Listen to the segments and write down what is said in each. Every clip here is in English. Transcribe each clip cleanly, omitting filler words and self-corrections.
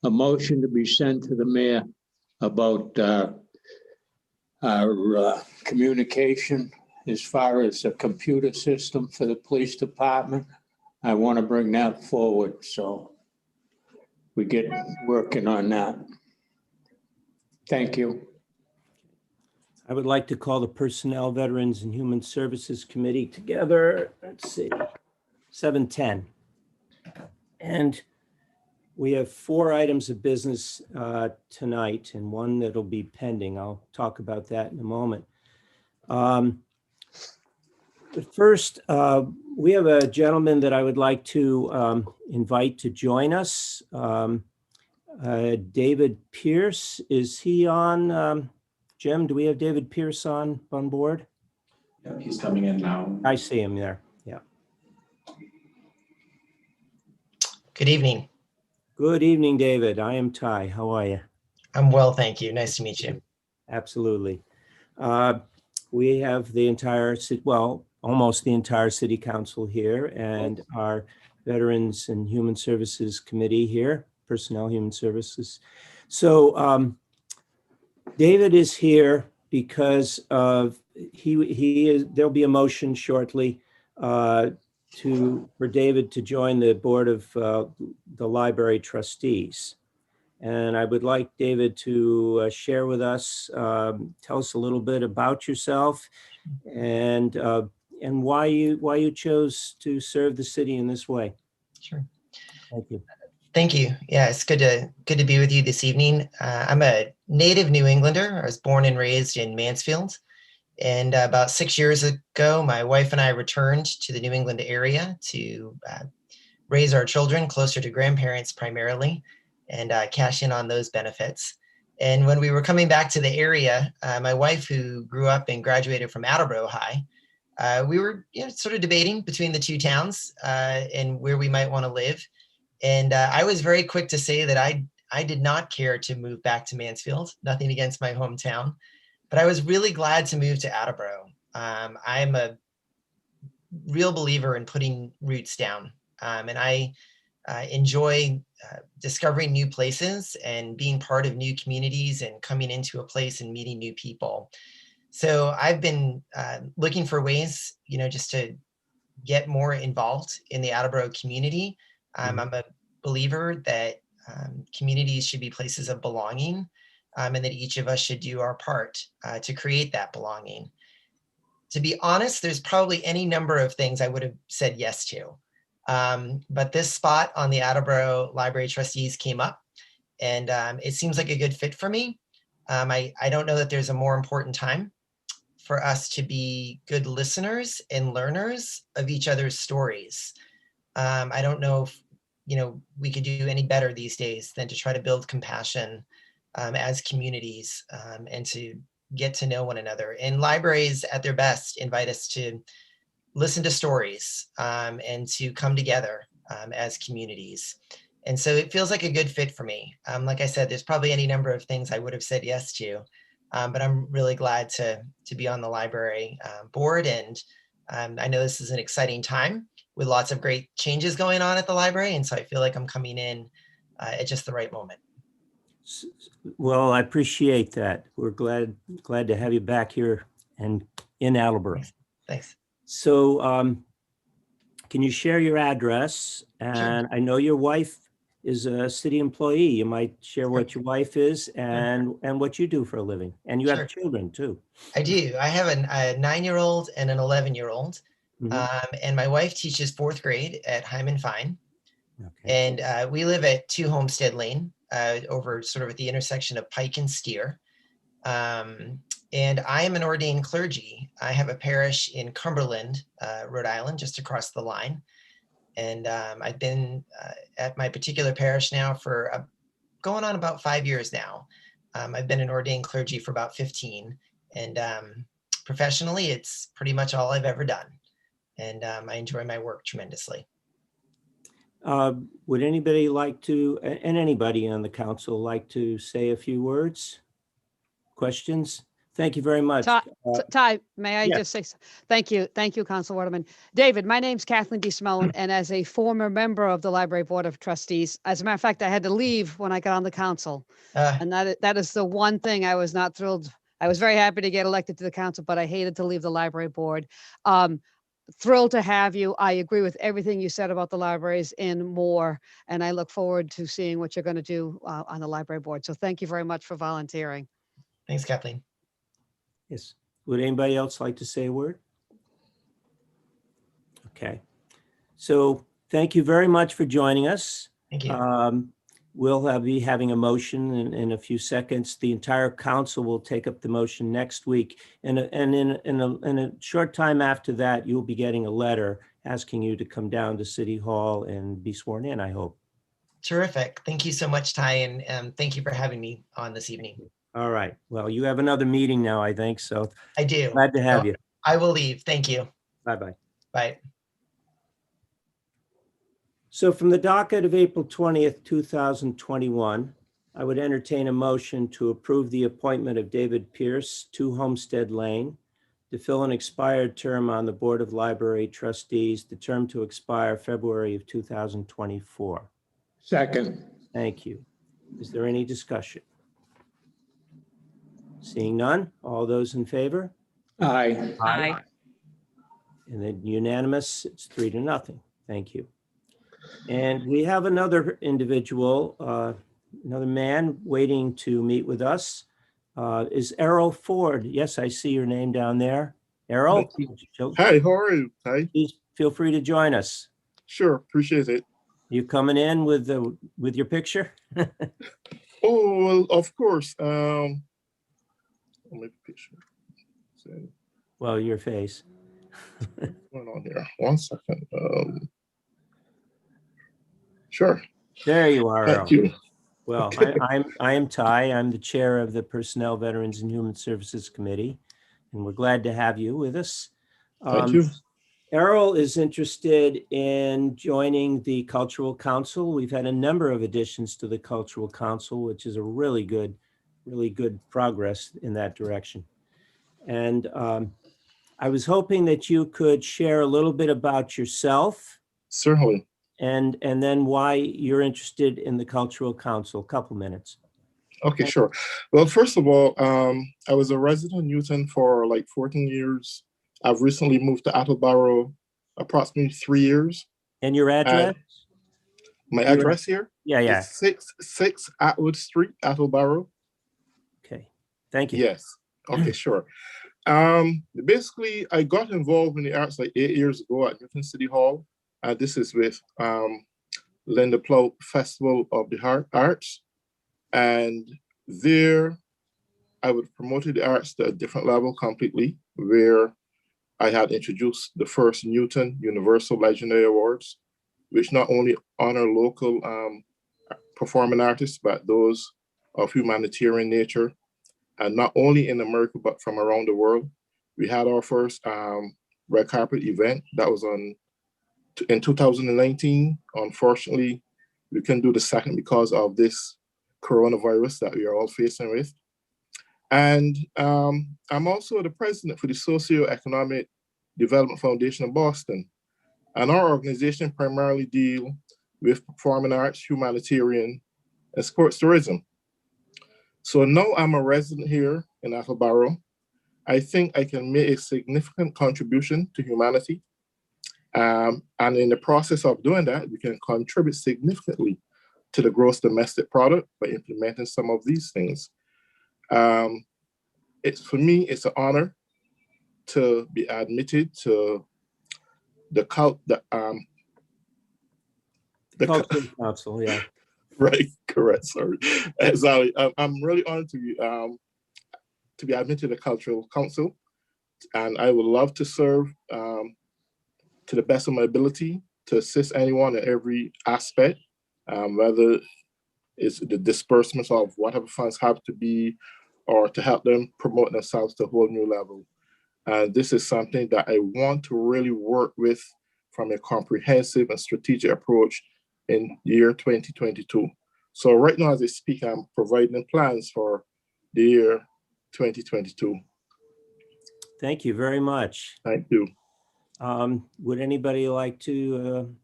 a motion to be sent to the mayor about our communication as far as a computer system for the police department. I want to bring that forward, so we get working on that. Thank you. I would like to call the Personnel, Veterans, and Human Services Committee together. Let's see, 7:10. And we have 4 items of business tonight and one that'll be pending. I'll talk about that in a moment. But first, we have a gentleman that I would like to invite to join us. David Pierce, is he on? Jim, do we have David Pierce on board? Yep, he's coming in now. I see him there. Yeah. Good evening. Good evening, David. I am Ty. How are you? I'm well, thank you. Nice to meet you. Absolutely. We have the entire, well, almost the entire city council here and our Veterans and Human Services Committee here, Personnel, Human Services. So David is here because of, there'll be a motion shortly for David to join the board of the library trustees. And I would like David to share with us, tell us a little bit about yourself and why you chose to serve the city in this way. Sure. Thank you. Thank you. Yeah, it's good to be with you this evening. I'm a native New Englander. I was born and raised in Mansfield. And about 6 years ago, my wife and I returned to the New England area to raise our children closer to grandparents primarily and cash in on those benefits. And when we were coming back to the area, my wife, who grew up and graduated from Attleboro High, we were sort of debating between the two towns and where we might want to live. And I was very quick to say that I did not care to move back to Mansfield, nothing against my hometown, but I was really glad to move to Attleboro. I'm a real believer in putting roots down, and I enjoy discovering new places and being part of new communities and coming into a place and meeting new people. So I've been looking for ways, just to get more involved in the Attleboro community. I'm a believer that communities should be places of belonging, and that each of us should do our part to create that belonging. To be honest, there's probably any number of things I would have said yes to. But this spot on the Attleboro Library Trustees came up, and it seems like a good fit for me. I don't know that there's a more important time for us to be good listeners and learners of each other's stories. I don't know if we could do any better these days than to try to build compassion as communities and to get to know one another. And libraries at their best invite us to listen to stories and to come together as communities. And so it feels like a good fit for me. Like I said, there's probably any number of things I would have said yes to, but I'm really glad to be on the library board. And I know this is an exciting time with lots of great changes going on at the library. And so I feel like I'm coming in at just the right moment. Well, I appreciate that. We're glad to have you back here and in Attleboro. Thanks. So can you share your address? And Sure. I know your wife is a city employee. You might share what your wife is and what you do for a living. And you have children too. I do. I have a 9-year-old and an 11-year-old. And my wife teaches 4th grade at Hyman Fine. Okay. And we live at 2 Homestead Lane over sort of at the intersection of Pike and Steer. And I am an ordained clergy. I have a parish in Cumberland, Rhode Island, just across the line. And I've been at my particular parish now for going on about 5 years now. I've been an ordained clergy for about 15. And professionally, it's pretty much all I've ever done. And I enjoy my work tremendously. Would anybody like to, and anybody on the council like to say a few words? Questions? Thank you very much. Ty, may I yes. just say, thank you, Council Waterman. David, my name's Kathleen D. Smellon, and as a former member of the Library Board of Trustees, as a matter of fact, I had to leave when I got on the council. And that is the one thing I was not thrilled. I was very happy to get elected to the council, but I hated to leave the library board. Thrilled to have you. I agree with everything you said about the libraries and more, and I look forward to seeing what you're going to do on the library board. So thank you very much for volunteering. Thanks, Kathleen. Yes. Would anybody else like to say a word? Okay. So thank you very much for joining us. Thank you. We'll be having a motion in a few seconds. The entire council will take up the motion next week. And in a short time after that, you'll be getting a letter asking you to come down to City Hall and be sworn in, I hope. Terrific. Thank you so much, Ty, and thank you for having me on this evening. All right. Well, you have another meeting now, I think. So I do. Glad to have you. I will leave. Thank you. Bye-bye. Bye. So from the docket of April 20th, 2021, I would entertain a motion to approve the appointment of David Pierce, 2 Homestead Lane, to fill an expired term on the Board of Library Trustees, the term to expire February of 2024. Second. Thank you. Is there any discussion? Seeing none, all those in favor? Aye. Aye. And then unanimous, it's 3-0. Thank you. And we have another individual, another man waiting to meet with us. Is Errol Ford? Yes, I see your name down there. Errol? Hi, how are you? Hi. Please feel free to join us. Sure, appreciate it. You coming in with your picture? Oh, well, of course. I'll make a picture. So, Well, your face. what's going on here? 1 second. Sure. There you are, Errol. Thank you. Well, Okay. I am Ty. I'm the chair of the Personnel, Veterans, and Human Services Committee, and we're glad to have you with us. Thank you. Errol is interested in joining the Cultural Council. We've had a number of additions to the Cultural Council, which is a really good progress in that direction. And I was hoping that you could share a little bit about yourself Certainly. and then why you're interested in the Cultural Council. A couple minutes. Okay, sure. Well, first of all, I was a resident of Newton for like 14 years. I've recently moved to Attleboro, approximately 3 years. And your address? My address here? Yeah. Is 6 Atwood Street, Attleboro. Okay, thank you. Yes. Okay, sure. Basically, I got involved in the arts like 8 years ago at Newton City Hall. This is with Linda Plow Festival of the Arts. And there, I would promoted the arts to a different level completely, where I had introduced the first Newton Universal Legendary Awards, which not only honor local performing artists, but those of humanitarian nature, and not only in America, but from around the world. We had our first red carpet event that was in 2019. Unfortunately, we couldn't do the second because of this coronavirus that we are all facing with. And I'm also the president for the Socioeconomic Development Foundation of Boston. And our organization primarily deal with performing arts, humanitarian, and sports tourism. So now I'm a resident here in Attleboro. I think I can make a significant contribution to humanity. And in the process of doing that, we can contribute significantly to the gross domestic product by implementing some of these things. For me, it's an honor to be admitted to the Cultural Council, yeah. Right, correct. Sorry, exactly. I'm really honored to be admitted to the Cultural Council, and I would love to serve to the best of my ability to assist anyone in every aspect, whether it's the disbursements of whatever funds have to be, or to help them promote themselves to a whole new level. And this is something that I want to really work with from a comprehensive and strategic approach in year 2022. So right now, as I speak, I'm providing plans for the year 2022. Thank you very much. Thank you. Would anybody like to,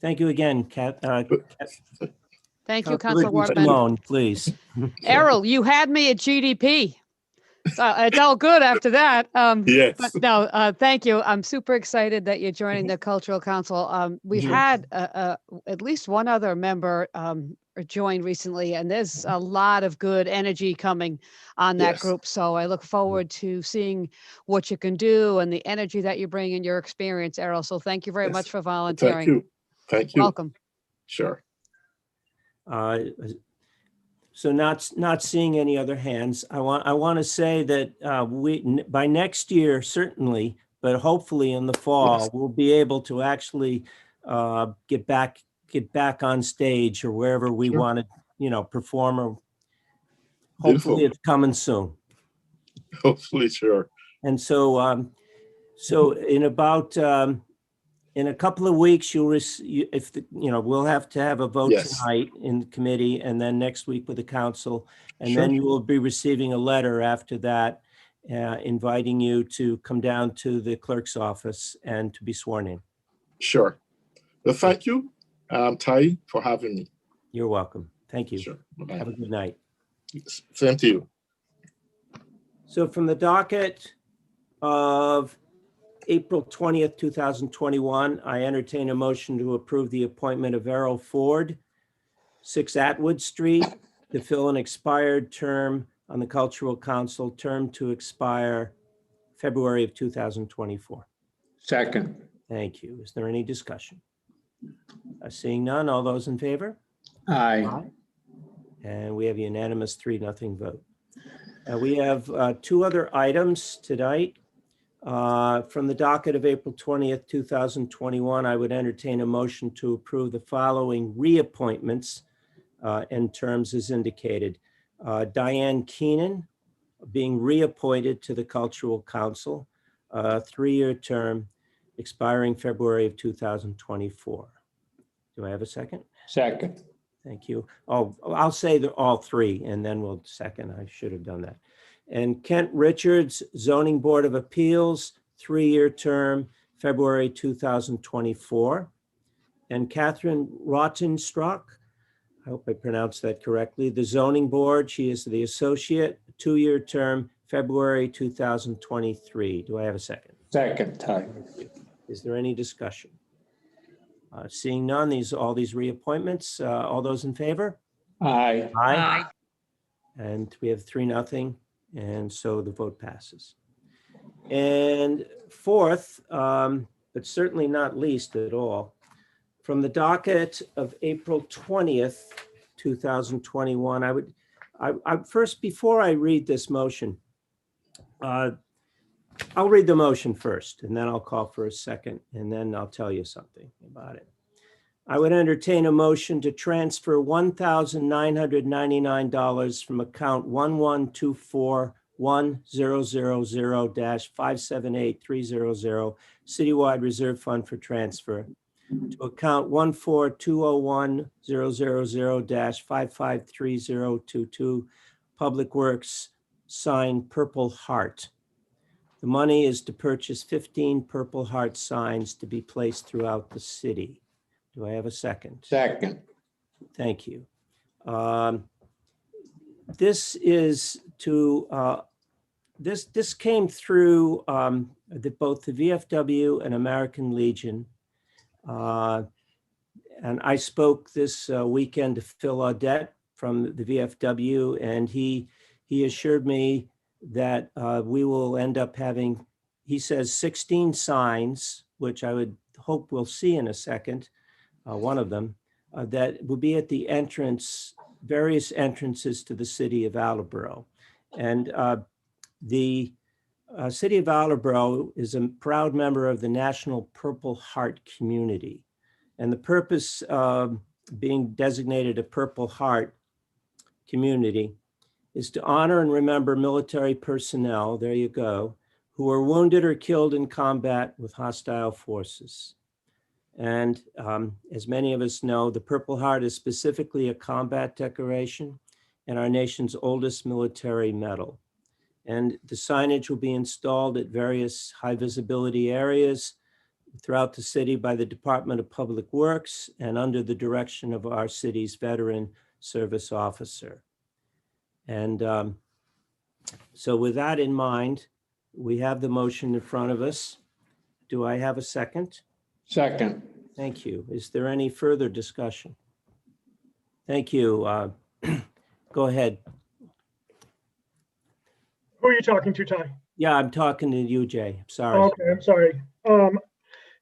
thank you again, Thank you, Councilor Councilor Waterman. Simone, please. Errol, you had me at GDP. So it's all good after that. Yes. But no, thank you. I'm super excited that you're joining the Cultural Council. We've had at least one other member join recently, and there's a lot of good energy coming on that Yes. group. So I look forward to seeing what you can do and the energy that you bring in your experience, Errol. So thank you very Yes. much for volunteering. Thank you. Thank you. Welcome. Sure. So not seeing any other hands, I want to say that by next year, certainly, but hopefully in the fall, Yes. we'll be able to actually get back on stage or wherever we Sure. want to, perform. Or Beautiful. hopefully it's coming soon. Hopefully, sure. And so, in about in a couple of weeks, we'll have to have a vote Yes. tonight in the committee, and then next week with the council, and Sure. then you will be receiving a letter after that, inviting you to come down to the clerk's office and to be sworn in. Sure. Well, thank you, Ty, for having me. You're welcome. Thank you. Sure. Bye-bye. Have a good night. Same to you. So from the docket of April 20th, 2021, I entertain a motion to approve the appointment of Errol Ford, 6 Atwood Street, to fill an expired term on the Cultural Council, term to expire February of 2024. Second. Thank you. Is there any discussion? Seeing none, all those in favor? Aye. And we have a unanimous 3-0 vote. We have 2 other items tonight. From the docket of April 20th, 2021, I would entertain a motion to approve the following reappointments in terms as indicated. Diane Keenan being reappointed to the Cultural Council, 3-year term expiring February of 2024. Do I have a second? Second. Thank you. Oh, I'll say they're all 3 and then we'll second. I should have done that. And Kent Richards, Zoning Board of Appeals, 3-year term, February 2024. And Catherine Rottenstruck, I hope I pronounced that correctly, the Zoning Board, she is the associate, 2-year term, February 2023. Do I have a second? Second, Ty. Is there any discussion? Seeing none, all these reappointments, all those in favor? Aye. Aye. And we have 3-0. And so the vote passes. And fourth, but certainly not least at all, from the docket of April 20th, 2021, I first, before I read this motion, I'll read the motion first, and then I'll call for a second, and then I'll tell you something about it. I would entertain a motion to transfer $1,999 from account 1124100-578300 Citywide Reserve Fund for transfer to account 1420100-553022 Public Works sign Purple Heart. The money is to purchase 15 Purple Heart signs to be placed throughout the city. Do I have a second? Second. Thank you. This is to, this came through both the VFW and American Legion. And I spoke this weekend to Phil Audette from the VFW, and he assured me that we will end up having, he says, 16 signs, which I would hope we'll see in a second, one of them, that will be at the entrance, various entrances to the city of Attleboro. And the city of Attleboro is a proud member of the National Purple Heart community. And the purpose of being designated a Purple Heart community is to honor and remember military personnel, there you go, who were wounded or killed in combat with hostile forces. And as many of us know, the Purple Heart is specifically a combat decoration and our nation's oldest military medal. And the signage will be installed at various high visibility areas throughout the city by the Department of Public Works and under the direction of our city's veteran service officer. And so with that in mind, we have the motion in front of us. Do I have a second? Second. Thank you. Is there any further discussion? Thank you. Go ahead. Who are you talking to, Ty? Yeah, I'm talking to you, Jay. Sorry. Okay, I'm sorry.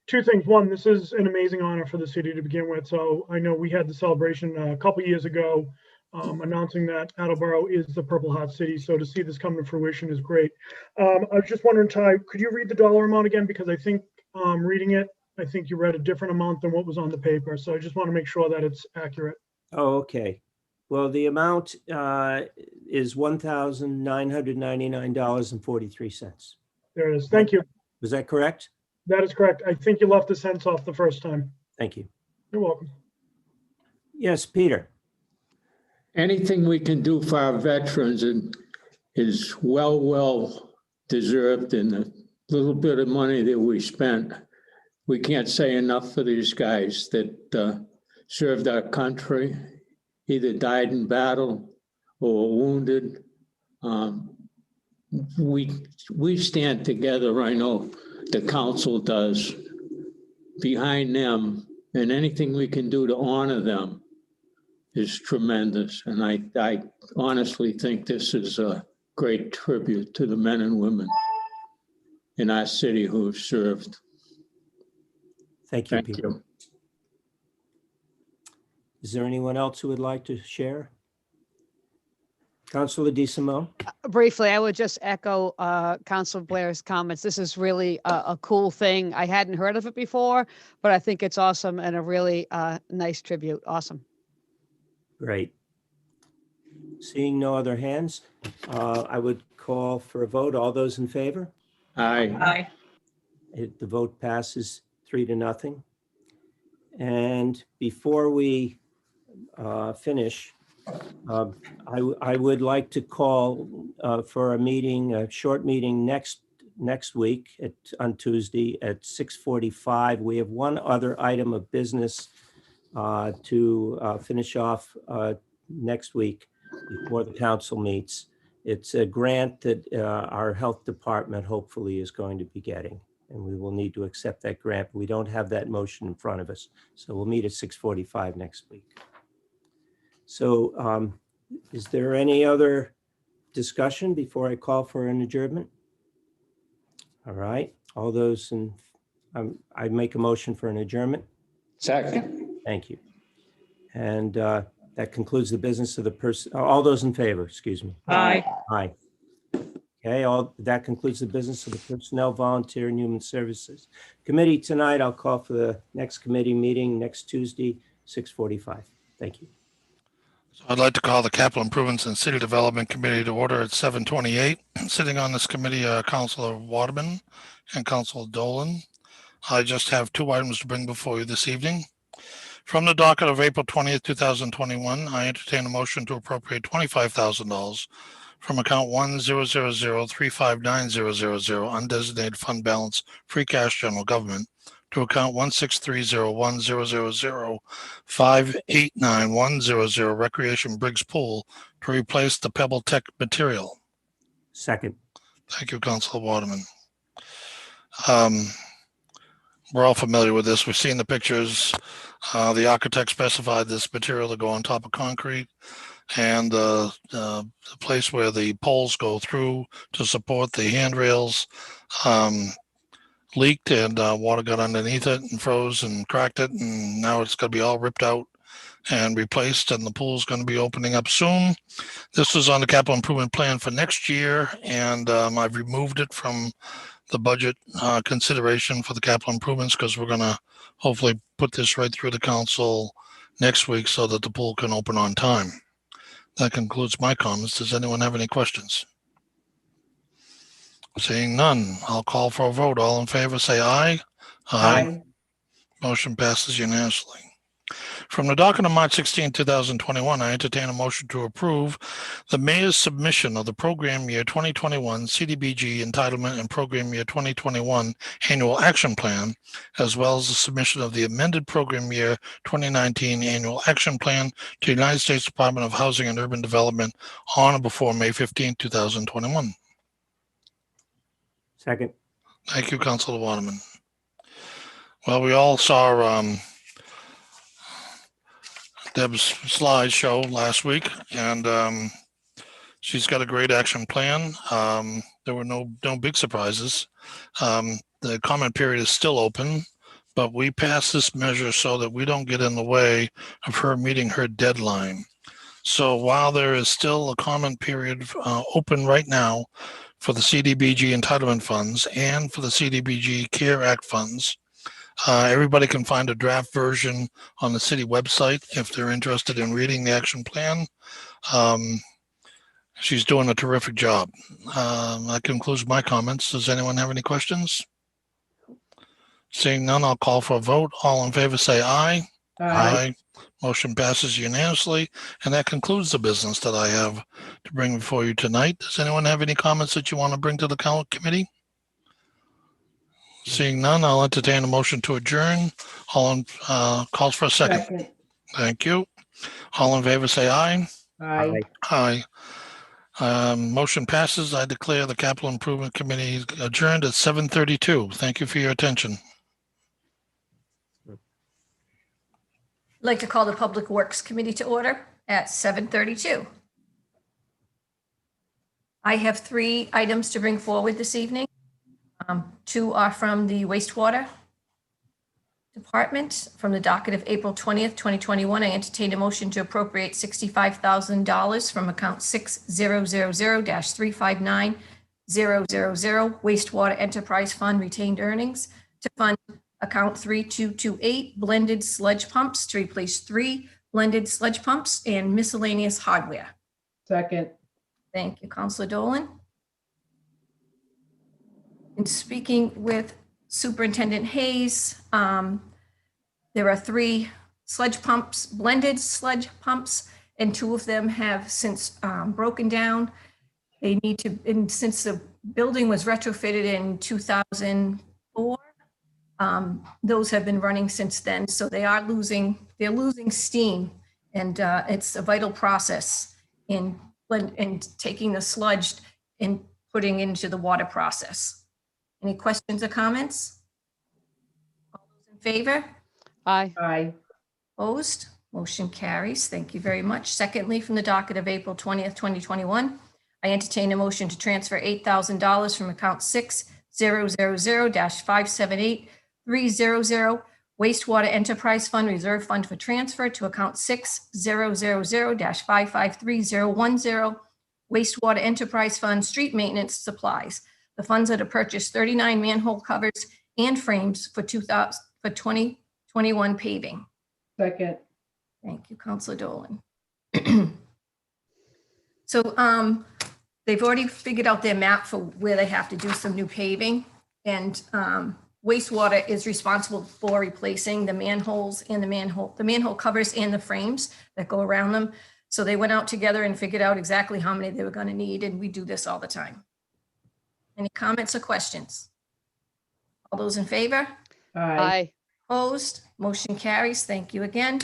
Two things. One, this is an amazing honor for the city to begin with. So I know we had the celebration a couple years ago announcing that Attleboro is the Purple Heart City. So to see this come to fruition is great. I was just wondering, Ty, could you read the dollar amount again? Because I think reading it, I think you read a different amount than what was on the paper. So I just want to make sure that it's accurate. Oh, okay. Well, the amount is $1,999.43. There it is. Thank you. Was that correct? That is correct. I think you left the cents off the first time. Thank you. You're welcome. Yes, Peter. Anything we can do for our veterans is well deserved, and the little bit of money that we spent, we can't say enough for these guys that served our country, either died in battle or were wounded. We stand together, I know the council does, behind them, and anything we can do to honor them is tremendous. And I honestly think this is a great tribute to the men and women in our city who have served. Thank you, Thank Peter. you. Is there anyone else who would like to share? Councilor DeSimone? Briefly, I would just echo Councilor Blair's comments. This is really a cool thing. I hadn't heard of it before, but I think it's awesome and a really nice tribute. Awesome. Great. Seeing no other hands, I would call for a vote. All those in favor? Aye. The vote passes 3-0. And before we finish, I would like to call for a meeting, a short meeting next week on Tuesday at 6:45. We have one other item of business to finish off next week before the council meets. It's a grant that our health department hopefully is going to be getting, and we will need to accept that grant. We don't have that motion in front of us, so we'll meet at 6:45 next week. So is there any other discussion before I call for an adjournment? All right, all those in, I make a motion for an adjournment. Second. Thank you. And that concludes the business of the person, all those in favor, excuse me. Aye. Aye. Okay, that concludes the business of the Personnel, Volunteer, and Human Services Committee tonight. I'll call for the next committee meeting next Tuesday, 6:45. Thank you. So I'd like to call the Capital Improvements and City Development Committee to order at 7:28. Sitting on this committee are Councilor Waterman and Councilor Dolan. I just have two items to bring before you this evening. From the docket of April 20th, 2021, I entertain a motion to appropriate $25,000 from account 100035900 undesignated fund balance free cash general government to account 1630100589100 recreation Briggs pool to replace the Pebble Tech material. Second. Thank you, Councilor Waterman. We're all familiar with this. We've seen the pictures. The architect specified this material to go on top of concrete, and the place where the poles go through to support the handrails leaked, and water got underneath it and froze and cracked it, and now it's going to be all ripped out and replaced, and the pool's going to be opening up soon. This is on the capital improvement plan for next year, and I've removed it from the budget consideration for the capital improvements because we're going to hopefully put this right through the council next week so that the pool can open on time. That concludes my comments. Does anyone have any questions? Seeing none, I'll call for a vote. All in favor, say aye. Aye. Motion passes unanimously. From the docket of March 16, 2021, I entertain a motion to approve the mayor's submission of the program year 2021 CDBG entitlement and program year 2021 annual action plan, as well as the submission of the amended program year 2019 annual action plan to the United States Department of Housing and Urban Development on or before May 15, 2021. Second. Thank you, Councilor Waterman. Well, we all saw Deb's slideshow last week, and she's got a great action plan. There were no big surprises. The comment period is still open, but we passed this measure so that we don't get in the way of her meeting her deadline. So while there is still a comment period open right now for the CDBG entitlement funds and for the CDBG CARE Act funds, everybody can find a draft version on the city website if they're interested in reading the action plan. She's doing a terrific job. That concludes my comments. Does anyone have any questions? Seeing none, I'll call for a vote. All in favor say aye. Aye. Motion passes unanimously, and that concludes the business that I have to bring before you tonight. Does anyone have any comments that you want to bring to the committee? Seeing none, I'll entertain a motion to adjourn. All in, calls for a second. Thank you. All in favor say aye. Aye. Aye. Motion passes. I declare the Capital Improvement Committee adjourned at 7:32. Thank you for your attention. I'd like to call the Public Works Committee to order at 7:32. I have 3 items to bring forward this evening. 2 are from the wastewater department. From the docket of April 20th, 2021, I entertain a motion to appropriate $65,000 from account 6000-359000 wastewater enterprise fund retained earnings to fund account 3228 blended sludge pumps to replace 3 blended sludge pumps and miscellaneous hardware. Second. Thank you, Councilor Dolan. In speaking with Superintendent Hayes, there are 3 sludge pumps, blended sludge pumps, and 2 of them have since broken down. They need to, and since the building was retrofitted in 2004, those have been running since then. So they're losing steam, and it's a vital process in taking the sludge and putting into the water process. Any questions or comments? All those in favor? Aye. Aye. Opposed? Motion carries. Thank you very much. Secondly, from the docket of April 20th, 2021, I entertain a motion to transfer $8,000 from account 6000-578-300 wastewater enterprise fund reserve fund for transfer to account 6000-553-010 wastewater enterprise fund street maintenance supplies. The funds are to purchase 39 manhole covers and frames for 2021 paving. Second. Thank you, Councilor Dolan. So they've already figured out their map for where they have to do some new paving, and wastewater is responsible for replacing the manholes and the manhole covers and the frames that go around them. So they went out together and figured out exactly how many they were going to need, and we do this all the time. Any comments or questions? All those in favor? Aye. Opposed? Motion carries. Thank you again.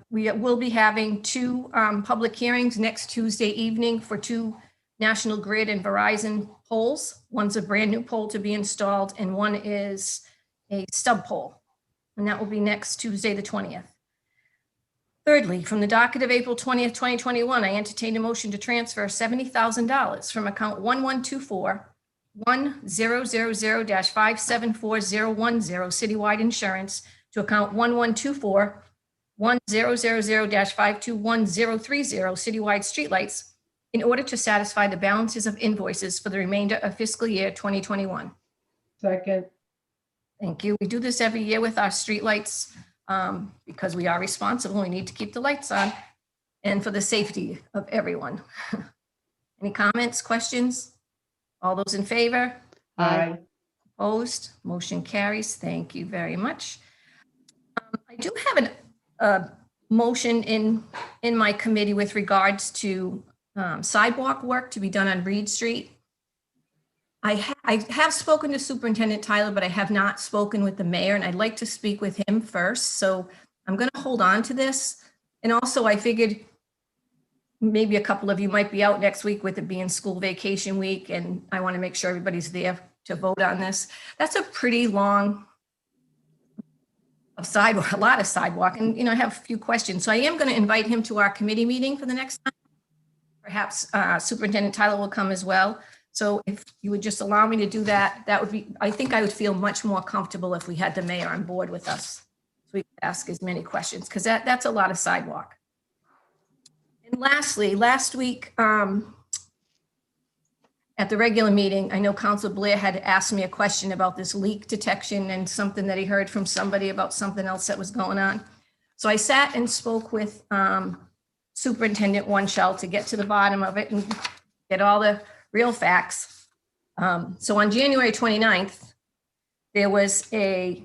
We will be having 2 public hearings next Tuesday evening for 2 National Grid and Verizon poles. One's a brand new pole to be installed, and one is a stub pole. And that will be next Tuesday, the 20th. Thirdly, from the docket of April 20th, 2021, I entertain a motion to transfer $70,000 from account 1124-1000-574010 citywide insurance to account 1124-1000-521030 citywide streetlights in order to satisfy the balances of invoices for the remainder of fiscal year 2021. Second. Thank you. We do this every year with our streetlights because we are responsible. We need to keep the lights on and for the safety of everyone. Any comments, questions? All those in favor? Aye. Opposed? Motion carries. Thank you very much. I do have a motion in my committee with regards to sidewalk work to be done on Reed Street. I have spoken to Superintendent Tyler, but I have not spoken with the mayor, and I'd like to speak with him first. So I'm going to hold on to this. And also I figured maybe a couple of you might be out next week with it being school vacation week, and I want to make sure everybody's there to vote on this. That's a pretty long sidewalk, a lot of sidewalk, and I have a few questions. So I am going to invite him to our committee meeting for the next time. Perhaps Superintendent Tyler will come as well. So if you would just allow me to do that, that would be, I think I would feel much more comfortable if we had the mayor on board with us. So we could ask as many questions, because that's a lot of sidewalk. And lastly, last week at the regular meeting, I know Councilor Blair had asked me a question about this leak detection and something that he heard from somebody about something else that was going on. So I sat and spoke with Superintendent One-Shell to get to the bottom of it and get all the real facts. So on January 29th, there was a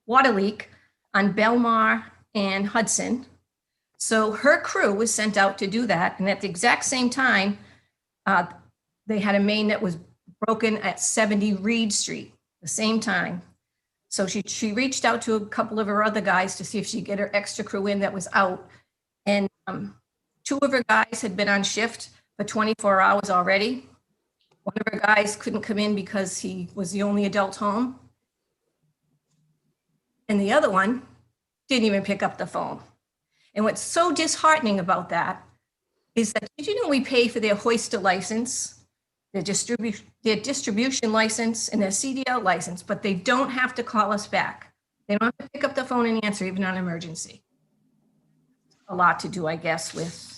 water leak on Belmar and Hudson. So her crew was sent out to do that. And at the exact same time, they had a main that was broken at 70 Reed Street, the same time. So she reached out to a couple of her other guys to see if she'd get her extra crew in that was out. And 2 of her guys had been on shift for 24 hours already. One of her guys couldn't come in because he was the only adult home. And the other one didn't even pick up the phone. And what's so disheartening about that is that, did you know we pay for their hoister license, their distribution license, and their CDL license, but they don't have to call us back. They don't have to pick up the phone and answer, even on an emergency. A lot to do, I guess, with,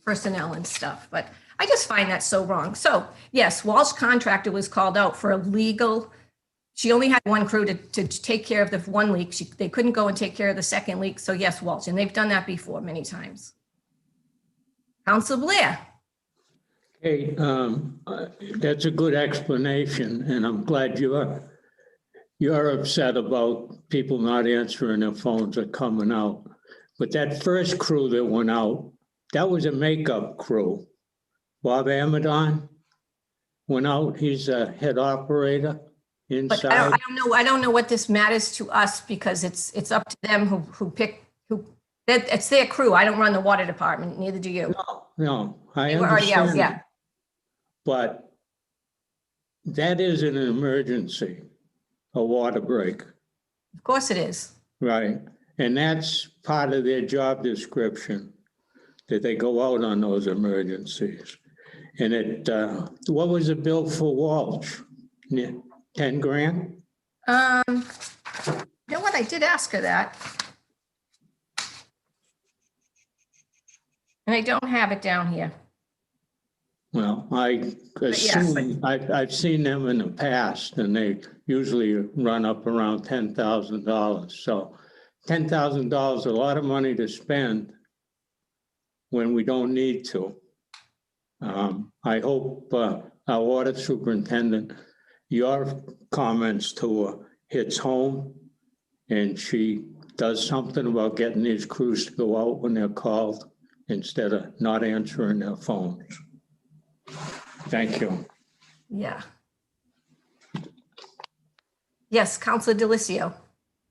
personnel and stuff, but I just find that so wrong. So yes, Walsh Contractor was called out for a legal. She only had one crew to take care of the one leak. They couldn't go and take care of the second leak. So yes, Walsh, and they've done that before many times. Councilor Blair. Hey, that's a good explanation, and I'm glad you're upset about people not answering their phones or coming out. But that first crew that went out, that was a makeup crew. Bob Amadon went out. He's a head operator inside. But I don't know what this matters to us, because it's up to them who pick it's their crew. I don't run the water department, neither do you. No, I We're already out, understand. yeah. But that is an emergency, a water break. Of course it is. Right. And that's part of their job description, that they go out on those emergencies. And what was the bill for Walsh? 10 grand? You know what? I did ask her that. And I don't have it down here. Well, I assume, I've seen them in the past, and they usually run up around $10,000. So $10,000 is a lot of money to spend when we don't need to. I hope our audit superintendent, your comments to her hits home, and she does something about getting these crews to go out when they're called instead of not answering their phones. Thank you. Yeah. Yes, Councilor Delicio.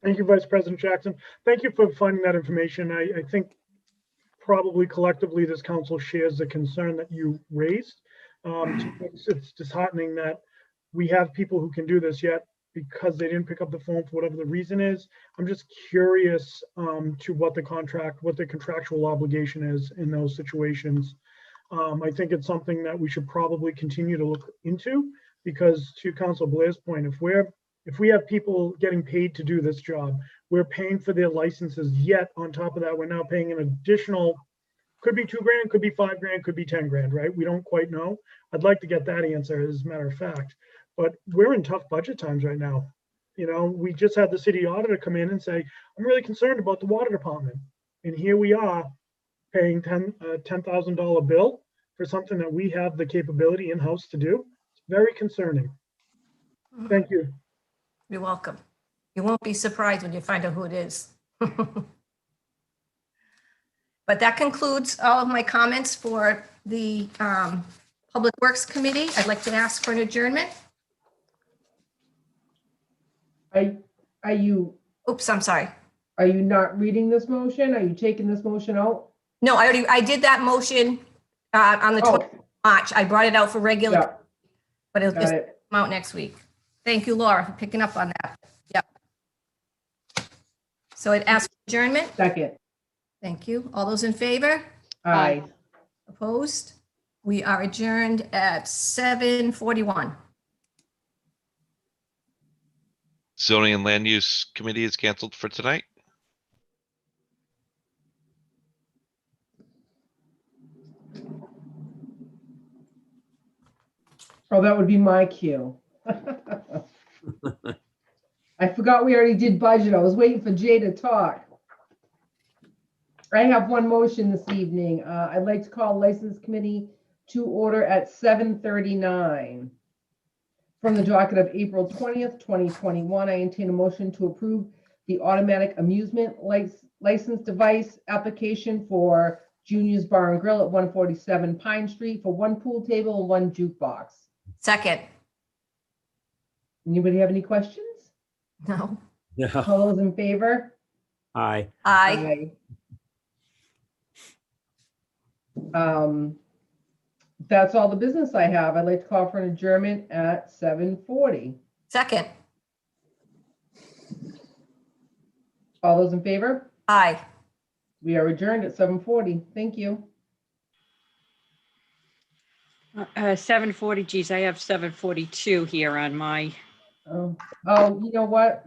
Thank you, Vice President Jackson. Thank you for finding that information. I think probably collectively this council shares the concern that you raised. It's disheartening that we have people who can do this, yet because they didn't pick up the phone for whatever the reason is. I'm just curious to what the contractual obligation is in those situations. I think it's something that we should probably continue to look into, because to Council Blair's point, if we have people getting paid to do this job, we're paying for their licenses, yet on top of that, we're now paying an additional, could be $2 grand, could be $5 grand, could be 10 grand, right? We don't quite know. I'd like to get that answer, as a matter of fact. But we're in tough budget times right now. We just had the city auditor come in and say, I'm really concerned about the water department. And here we are paying $10,000 bill for something that we have the capability in-house to do. It's very concerning. Thank you. You're welcome. You won't be surprised when you find out who it is. But that concludes all of my comments for the Public Works Committee. I'd like to ask for an adjournment. Are you Oops, I'm sorry. not reading this motion? Are you taking this motion out? No, I did that motion on the 20th of March. I brought it out for regular, Yeah, but it'll got just it. come out next week. Thank you, Laura, for picking up on that. Yep. So I'd ask for adjournment. Second. Thank you. All those in favor? Aye. Opposed? We are adjourned at 7:41. Zoning and Land Use Committee is canceled for tonight. Oh, that would be my cue. I forgot we already did budget. I was waiting for Jay to talk. I have one motion this evening. I'd like to call License Committee to order at 7:39. From the docket of April 20th, 2021, I entertain a motion to approve the automatic amusement license device application for Junior's Bar and Grill at 147 Pine Street for one pool table and one jukebox. Second. Anybody have any questions? No. Yeah. All those in favor? Aye. Aye. That's all the business I have. I'd like to call for an adjournment at 7:40. Second. All those in favor? Aye. We are adjourned at 7:40. Thank you. 7:40, geez, I have 7:42 here on my. Oh, you know what?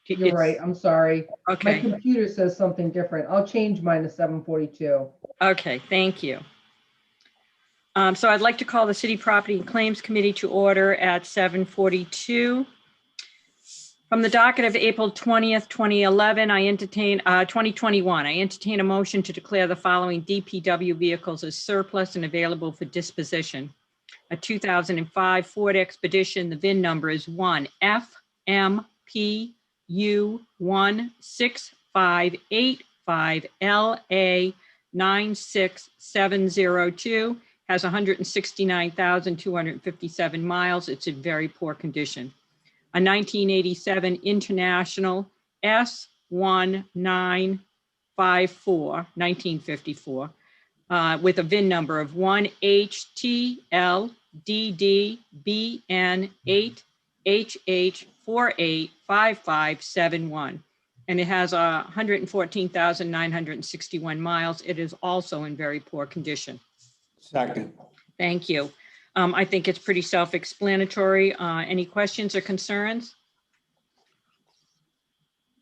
You're right. I'm sorry. My Okay, computer says something different. I'll change mine to 7:42. okay, thank you. So I'd like to call the City Property and Claims Committee to order at 7:42. From the docket of April 20th, 2021, I entertain a motion to declare the following DPW vehicles as surplus and available for disposition. A 2005 Ford Expedition, the VIN number is 1FMPU16585LA96702, has 169,257 miles. It's in very poor condition. A 1987 International S1954 with a VIN number of 1HTLDDBN8HH485571. And it has 114,961 miles. It is also in very poor condition. Second. Thank you. I think it's pretty self-explanatory. Any questions or concerns?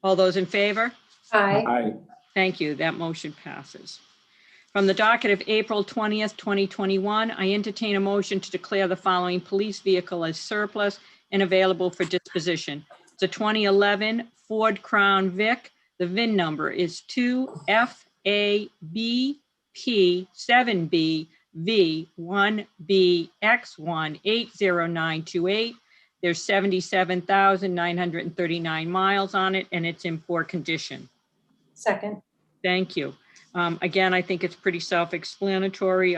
All those in favor? Aye. Thank you. That motion passes. From the docket of April 20th, 2021, I entertain a motion to declare the following police vehicle as surplus and available for disposition. It's a 2011 Ford Crown Vic. The VIN number is 2FABPV1BX1809808. There's 77,939 miles on it, and it's in poor condition. Second. Thank you. Again, I think it's pretty self-explanatory.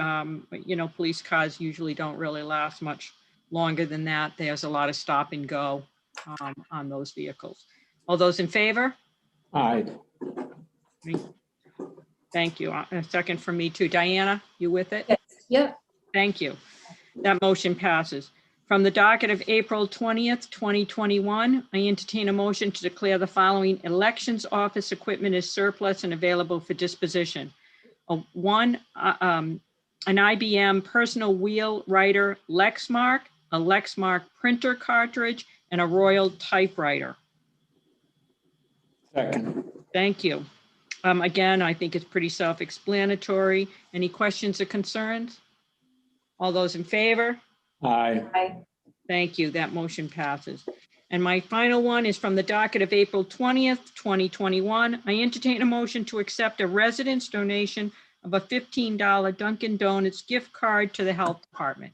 Police cars usually don't really last much longer than that. There's a lot of stop and go on those vehicles. All those in favor? Aye. Thank you. A second from me too. Diana, you with it? Yes. Yep. Thank you. That motion passes. From the docket of April 20th, 2021, I entertain a motion to declare the following elections office equipment as surplus and available for disposition. An IBM personal wheel writer Lexmark, a Lexmark printer cartridge, and a Royal typewriter. Second. Thank you. Again, I think it's pretty self-explanatory. Any questions or concerns? All those in favor? Aye. Aye. Thank you. That motion passes. And my final one is from the docket of April 20th, 2021. I entertain a motion to accept a residence donation of a $15 Dunkin' Donuts gift card to the Health Department.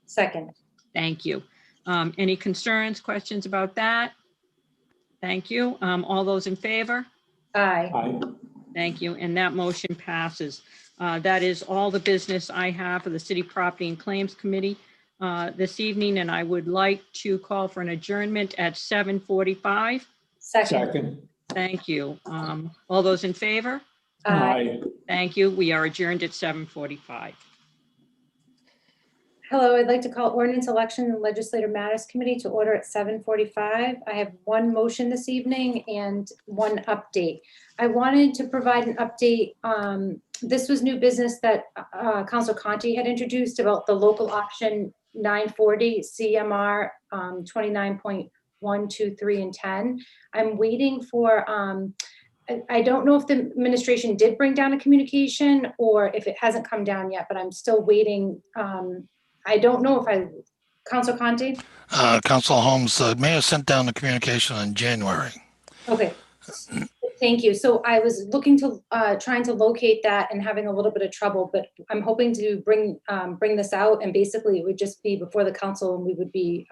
Second. Thank you. Any concerns, questions about that? Thank you. All those in favor? Aye. Aye. Thank you. And that motion passes. That is all the business I have for the City Property and Claims Committee this evening, and I would like to call for an adjournment at 7:45. Second. Thank you. All those in favor? Aye. Thank you. We are adjourned at 7:45. Hello, I'd like to call Ordinance Election and Legislative Matters Committee to order at 7:45. I have one motion this evening and one update. I wanted to provide an update. This was new business that Council Conti had introduced about the local option 940 CMR 29.1, 2, 3, and 10. I'm waiting for, I don't know if the administration did bring down a communication or if it hasn't come down yet, but I'm still waiting. I don't know if Council Conti? Council Holmes, the mayor sent down the communication in January. Okay, thank you. So I was looking to, trying to locate that and having a little bit of trouble, but I'm hoping to bring this out, and basically it would just be before the council and we would be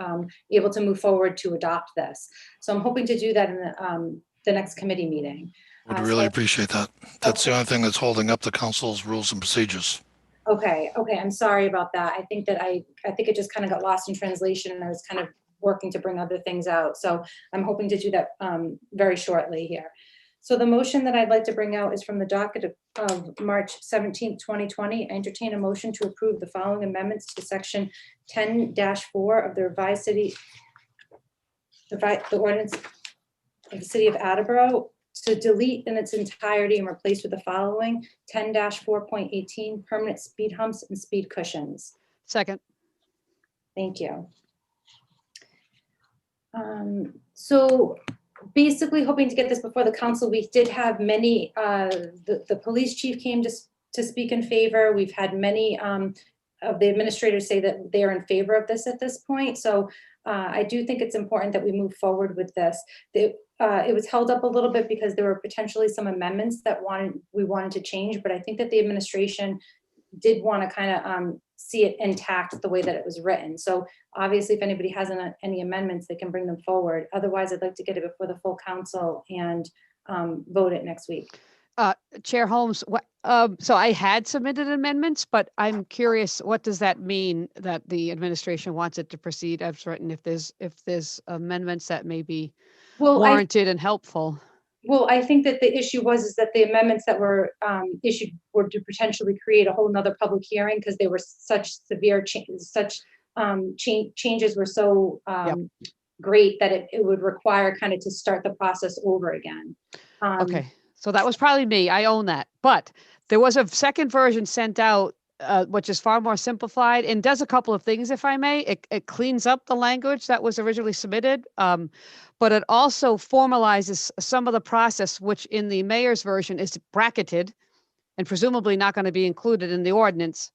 able to move forward to adopt this. So I'm hoping to do that in the next committee meeting. Would really appreciate that. That's the only thing that's holding up the council's rules and procedures. Okay, I'm sorry about that. I think that I think it just kind of got lost in translation, and I was kind of working to bring other things out. So I'm hoping to do that very shortly here. So the motion that I'd like to bring out is from the docket of March 17th, 2020. I entertain a motion to approve the following amendments to section 10-4 of the revised the ordinance of the city of Attleboro, to delete in its entirety and replace with the following: 10-4.18 permanent speed humps and speed cushions. Second. Thank you. So basically hoping to get this before the council. We did have many, the police chief came to speak in favor. We've had many of the administrators say that they're in favor of this at this point. So I do think it's important that we move forward with this. It was held up a little bit because there were potentially some amendments that we wanted to change, but I think that the administration did want to kind of see it intact the way that it was written. So obviously, if anybody has any amendments, they can bring them forward. Otherwise, I'd like to get it before the full council and vote it next week. Chair Holmes, so I had submitted amendments, but I'm curious, what does that mean that the administration wants it to proceed as written? If there's amendments that may be warranted and helpful. Well, I think that the issue is that the amendments that were issued were to potentially create a whole nother public hearing because they were such severe changes were so great that it would require kind of to start the process over again. Okay, so that was probably me. I own that. But there was a second version sent out, which is far more simplified and does a couple of things, if I may. It cleans up the language that was originally submitted, but it also formalizes some of the process, which in the mayor's version is bracketed and presumably not going to be included in the ordinance,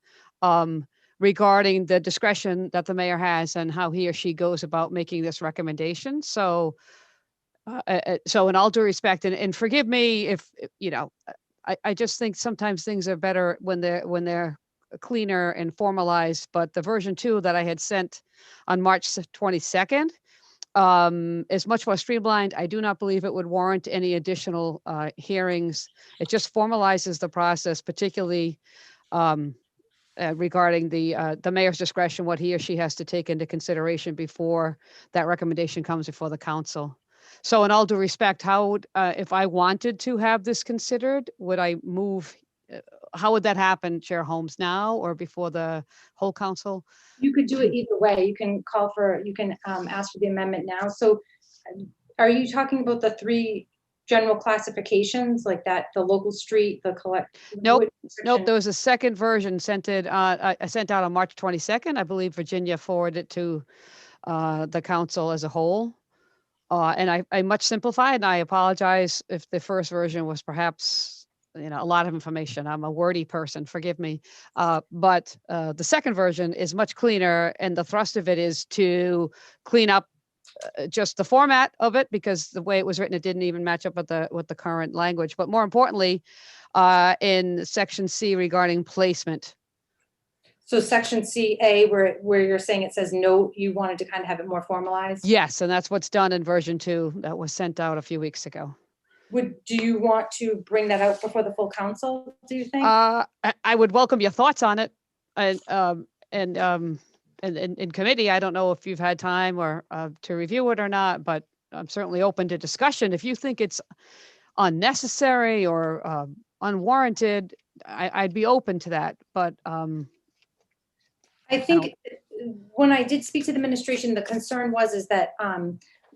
regarding the discretion that the mayor has and how he or she goes about making this recommendation. So in all due respect, and forgive me if, I just think sometimes things are better when they're cleaner and formalized, but the version 2 that I had sent on March 22nd is much more streamlined. I do not believe it would warrant any additional hearings. It just formalizes the process, particularly regarding the mayor's discretion, what he or she has to take into consideration before that recommendation comes before the council. So in all due respect, how would, if I wanted to have this considered, would I move, how would that happen, Chair Holmes, now or before the whole council? You could do it either way. You can ask for the amendment now. So are you talking about the 3 general classifications like that, the local street, the collect? Nope. There was a second version sent out on March 22nd. I believe Virginia forwarded it to the council as a whole. And I much simplified, and I apologize if the first version was perhaps, a lot of information. I'm a wordy person, forgive me. But the second version is much cleaner, and the thrust of it is to clean up just the format of it, because the way it was written, it didn't even match up with the current language. But more importantly, in section C regarding placement. So section CA, where you're saying it says no, you wanted to kind of have it more formalized? Yes, and that's what's done in version 2 that was sent out a few weeks ago. Do you want to bring that out before the full council, do you think? I would welcome your thoughts on it. And in committee, I don't know if you've had time or to review it or not, but I'm certainly open to discussion. If you think it's unnecessary or unwarranted, I'd be open to that. But I think when I did speak to the administration, the concern is that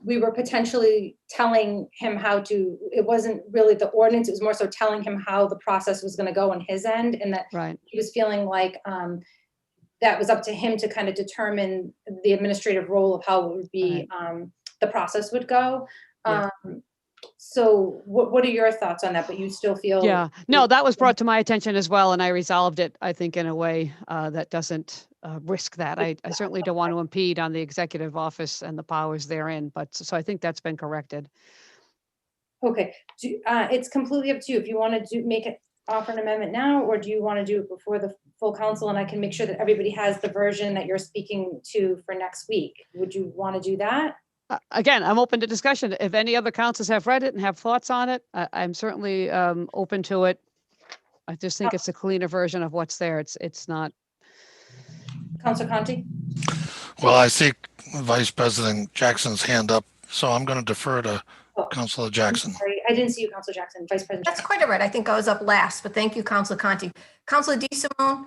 we were potentially telling him how to, it wasn't really the ordinance, it was more so telling him how the process was going to go on his end, and that he was feeling like that was up to him to kind of determine the administrative role of how it would be, the process would go. So what are your thoughts on that? But you still feel? Yeah, no, that was brought to my attention as well, and I resolved it, I think, in a way that doesn't risk that. I certainly don't want to impede on the executive office and the powers therein, but so I think that's been corrected. Okay, it's completely up to you. If you want to offer an amendment now, or do you want to do it before the full council, and I can make sure that everybody has the version that you're speaking to for next week? Would you want to do that? Again, I'm open to discussion. If any other councils have read it and have thoughts on it, I'm certainly open to it. I just think it's a cleaner version of what's there. It's not. Councilor Conti? Well, I see Vice President Jackson's hand up, so I'm going to defer to Councilor Jackson. Sorry, I didn't see you, Councilor Jackson. Vice President. That's quite all right. I think I was up last, but thank you, Councilor Conti. Councilor DeSimone,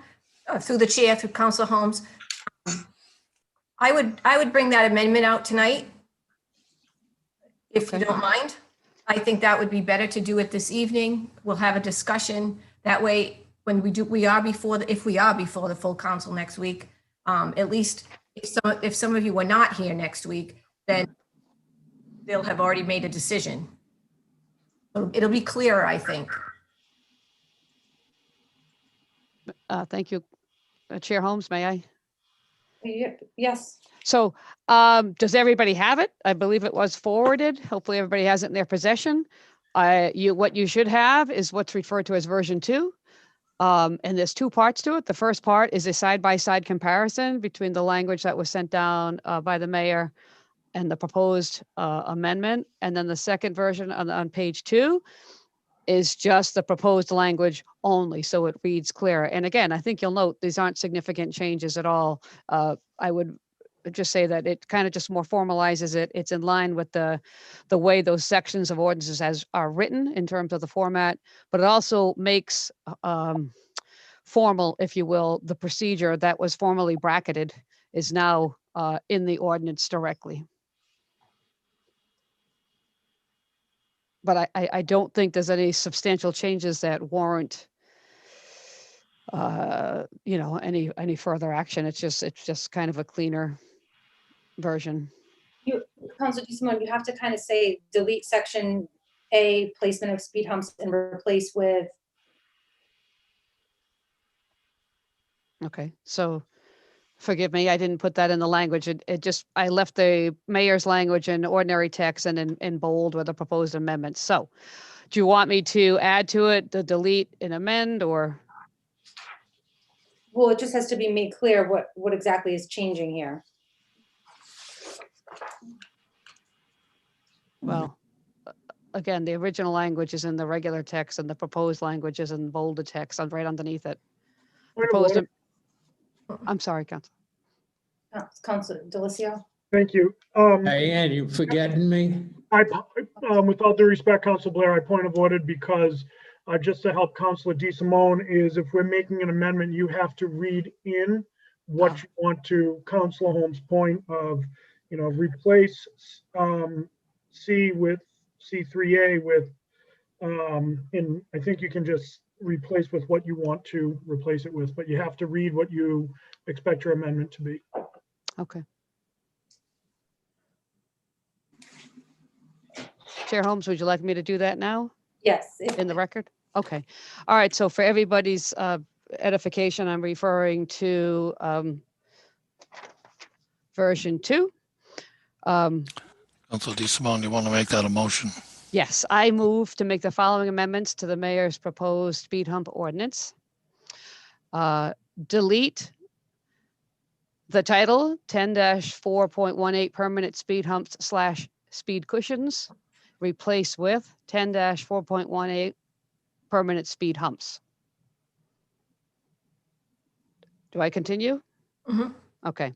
through the chair, through Councilor Holmes. I would bring that amendment out tonight, if you don't mind. I think that would be better to do it this evening. We'll have a discussion. That way, when if we are before the full council next week, at least if some of you are not here next week, then they'll have already made a decision. It'll be clearer, I think. Thank you. Chair Holmes, may I? Yes. So does everybody have it? I believe it was forwarded. Hopefully everybody has it in their possession. What you should have is what's referred to as version 2. And there's 2 parts to it. The first part is a side-by-side comparison between the language that was sent down by the mayor and the proposed amendment. And then the second version on page 2 is just the proposed language only, so it reads clearer. And again, I think you'll note these aren't significant changes at all. I would just say that it kind of just more formalizes it. It's in line with the way those sections of ordinances are written in terms of the format, but it also makes formal, if you will, the procedure that was formally bracketed is now in the ordinance directly. But I don't think there's any substantial changes that warrant, any further action. It's just kind of a cleaner version. Councilor DeSimone, you have to kind of say delete section A, placement of speed humps, and replace with. Okay, so forgive me, I didn't put that in the language. I left the mayor's language in ordinary text and in bold with the proposed amendments. So do you want me to add to it the delete and amend, or? Well, it just has to be made clear what exactly is changing here. Well, again, the original language is in the regular text and the proposed language is in bolded text right underneath it. I'm sorry, Council. Councilor Delicio. Thank you. Diane, you forgetting me? With all due respect, Councilor Blair, I point of ordered because just to help Councilor DeSimone is if we're making an amendment, you have to read in what you want to Councilor Holmes' point of, replace C with C3A with, and I think you can just replace with what you want to replace it with, but you have to read what you expect your amendment to be. Okay. Chair Holmes, would you like me to do that now? Yes. In the record? Okay. All right. So for everybody's edification, I'm referring to version 2. Councilor DeSimone, you want to make that a motion? Yes, I move to make the following amendments to the mayor's proposed speed hump ordinance. Delete The title, 10-4.18 permanent speed humps / speed cushions, replace with 10-4.18 permanent speed humps. Do I continue? Mhm. Okay.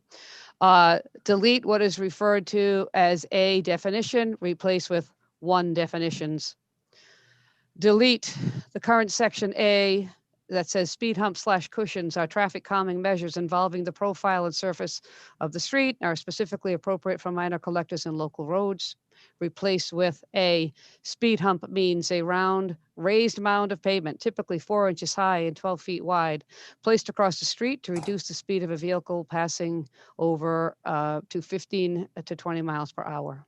Delete what is referred to as a definition, replace with one definitions. Delete the current section A that says speed humps / cushions are traffic calming measures involving the profile and surface of the street and are specifically appropriate for minor collectors and local roads. Replace with a speed hump means a round raised mound of pavement, typically 4 inches high and 12 feet wide, placed across the street to reduce the speed of a vehicle passing over to 15 to 20 miles per hour.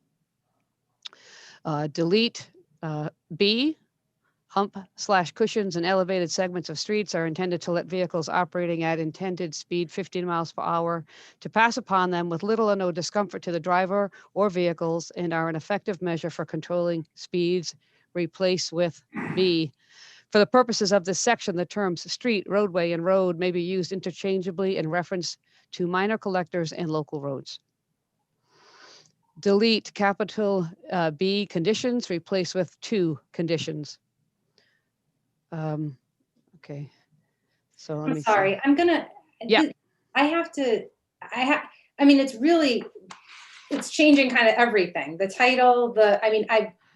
Delete B. Hump / cushions and elevated segments of streets are intended to let vehicles operating at intended speed 15 miles per hour to pass upon them with little or no discomfort to the driver or vehicles and are an effective measure for controlling speeds. Replace with B. For the purposes of this section, the terms street, roadway, and road may be used interchangeably in reference to minor collectors and local roads. Delete capital B conditions, replace with 2 conditions. Okay, so let I'm me sorry, see. I'm gonna, Yeah. I mean, it's changing kind of everything. The title,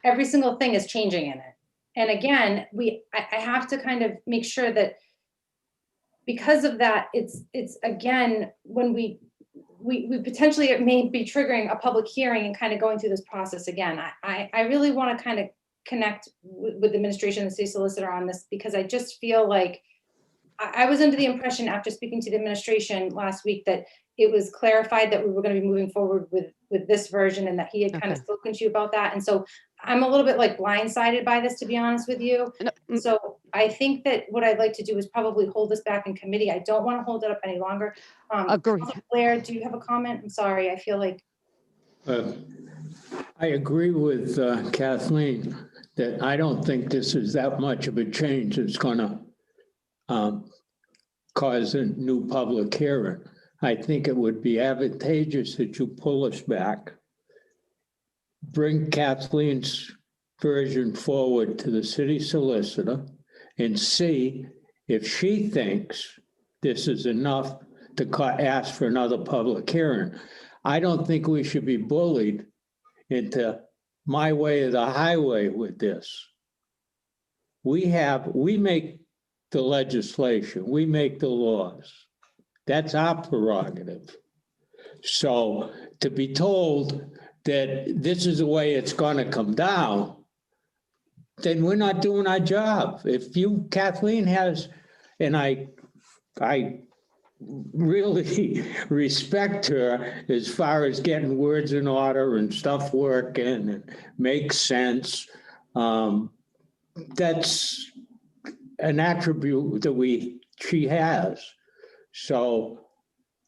every single thing is changing in it. And again, I have to kind of make sure that because of that, it's again, when we potentially, it may be triggering a public hearing and kind of going through this process again. I really want to kind of connect with the administration and the city solicitor on this, because I just feel like I was under the impression after speaking to the administration last week that it was clarified that we were going to be moving forward with this version, and that he had kind of spoken to you about that. And so I'm a little bit like blindsided by this, to be honest with you. So I think that what I'd like to do is probably hold this back in committee. I don't want to hold it up any longer. Agree. Blair, do you have a comment? I'm sorry. I feel like. I agree with Kathleen that I don't think this is that much of a change that's going to cause a new public hearing. I think it would be advantageous that you pull us back, bring Kathleen's version forward to the city solicitor, and see if she thinks this is enough to ask for another public hearing. I don't think we should be bullied into my way of the highway with this. We make the legislation, we make the laws. That's our prerogative. So to be told that this is the way it's going to come down, then we're not doing our job. If you, Kathleen has, and I really respect her as far as getting words in order and stuff working and makes sense. That's an attribute that she has. So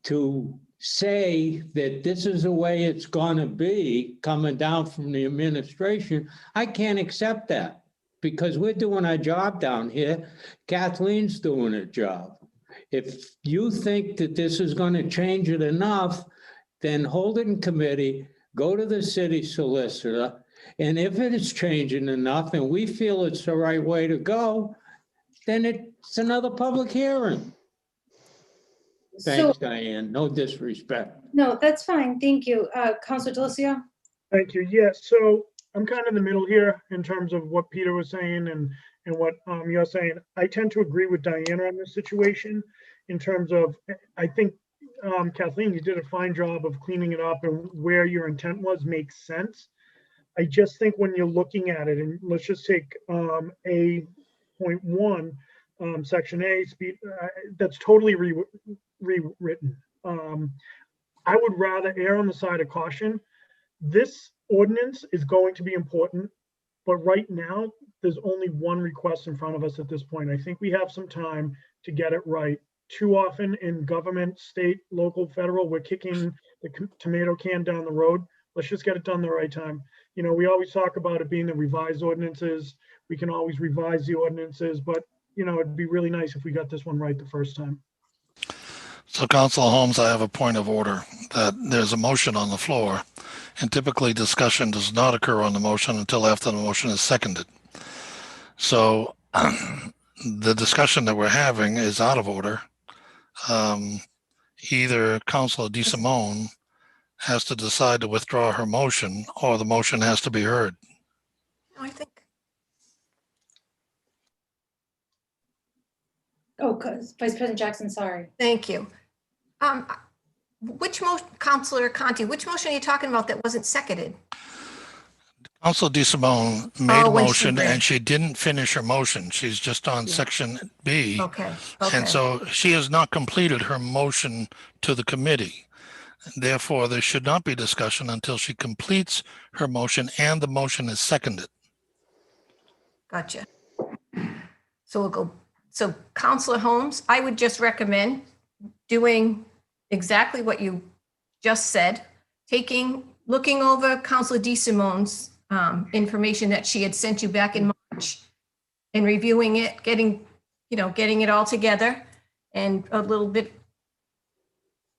to say that this is the way it's going to be coming down from the administration, I can't accept that, because we're doing our job down here. Kathleen's doing her job. If you think that this is going to change it enough, then hold it in committee, go to the city solicitor, and if it is changing enough and we feel it's the right way to go, then it's another public hearing. Thanks, Diane. No disrespect. No, that's fine. Thank you. Councilor Delosio? Thank you. Yes, so I'm kind of in the middle here in terms of what Peter was saying and what you're saying. I tend to agree with Diana on this situation in terms of, I think, Kathleen, you did a fine job of cleaning it up, and where your intent was makes sense. I just think when you're looking at it, and let's just take A.1, Section A, speed, that's totally rewritten. I would rather err on the side of caution. This ordinance is going to be important, but right now there's only one request in front of us at this point. I think we have some time to get it right. Too often in government, state, local, federal, we're kicking the tomato can down the road. Let's just get it done the right time. You know, we always talk about it being the revised ordinances. We can always revise the ordinances, but you know, it'd be really nice if we got this one right the first time. So Councilor Holmes, I have a point of order that there's a motion on the floor, and typically discussion does not occur on the motion until after the motion is seconded. So the discussion that we're having is out of order. Either Councilor DeSimone has to decide to withdraw her motion, or the motion has to be heard. No, I think. Oh, Vice President Jackson, sorry. Thank you. Which motion, Councilor Conti, which motion are you talking about that wasn't seconded? Councilor DeSimone made a when she motion read. and she didn't finish her motion. She's just on section B. Okay, okay. And so she has not completed her motion to the committee. Therefore, there should not be discussion until she completes her motion and the motion is seconded. Gotcha. So we'll go, so Councilor Holmes, I would just recommend doing exactly what you just said, looking over Councilor DeSimone's information that she had sent you back in March and reviewing it, getting it all together and a little bit,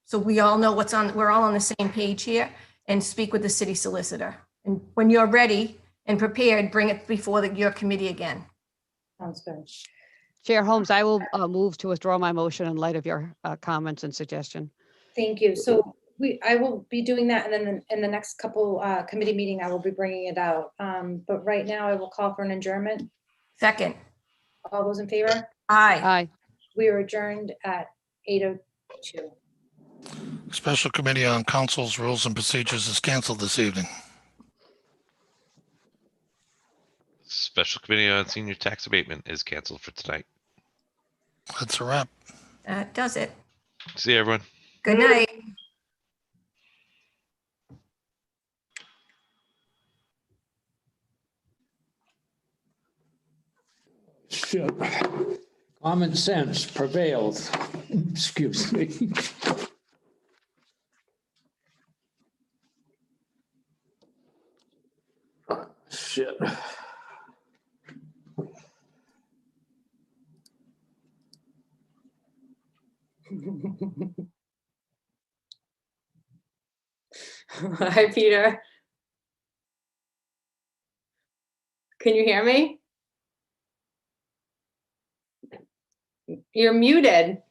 so we all know we're all on the same page here, and speak with the city solicitor. And when you're ready and prepared, bring it before your committee again. Sounds good. Chair Holmes, I will move to withdraw my motion in light of your comments and suggestion. Thank you. So I will be doing that, and then in the next couple committee meeting, I will be bringing it out. But right now, I will call for an adjournment. Second. All those in favor? Aye. Aye. We are adjourned at 8:02. Special Committee on Council's Rules and Procedures is canceled this evening. Special Committee on Senior Tax Abatement is canceled for tonight. That's a wrap. That does it. See you, everyone. Good night. Shit. Common sense prevailed. Excuse me. Shit. Hi, Peter. Can you hear me? You're muted.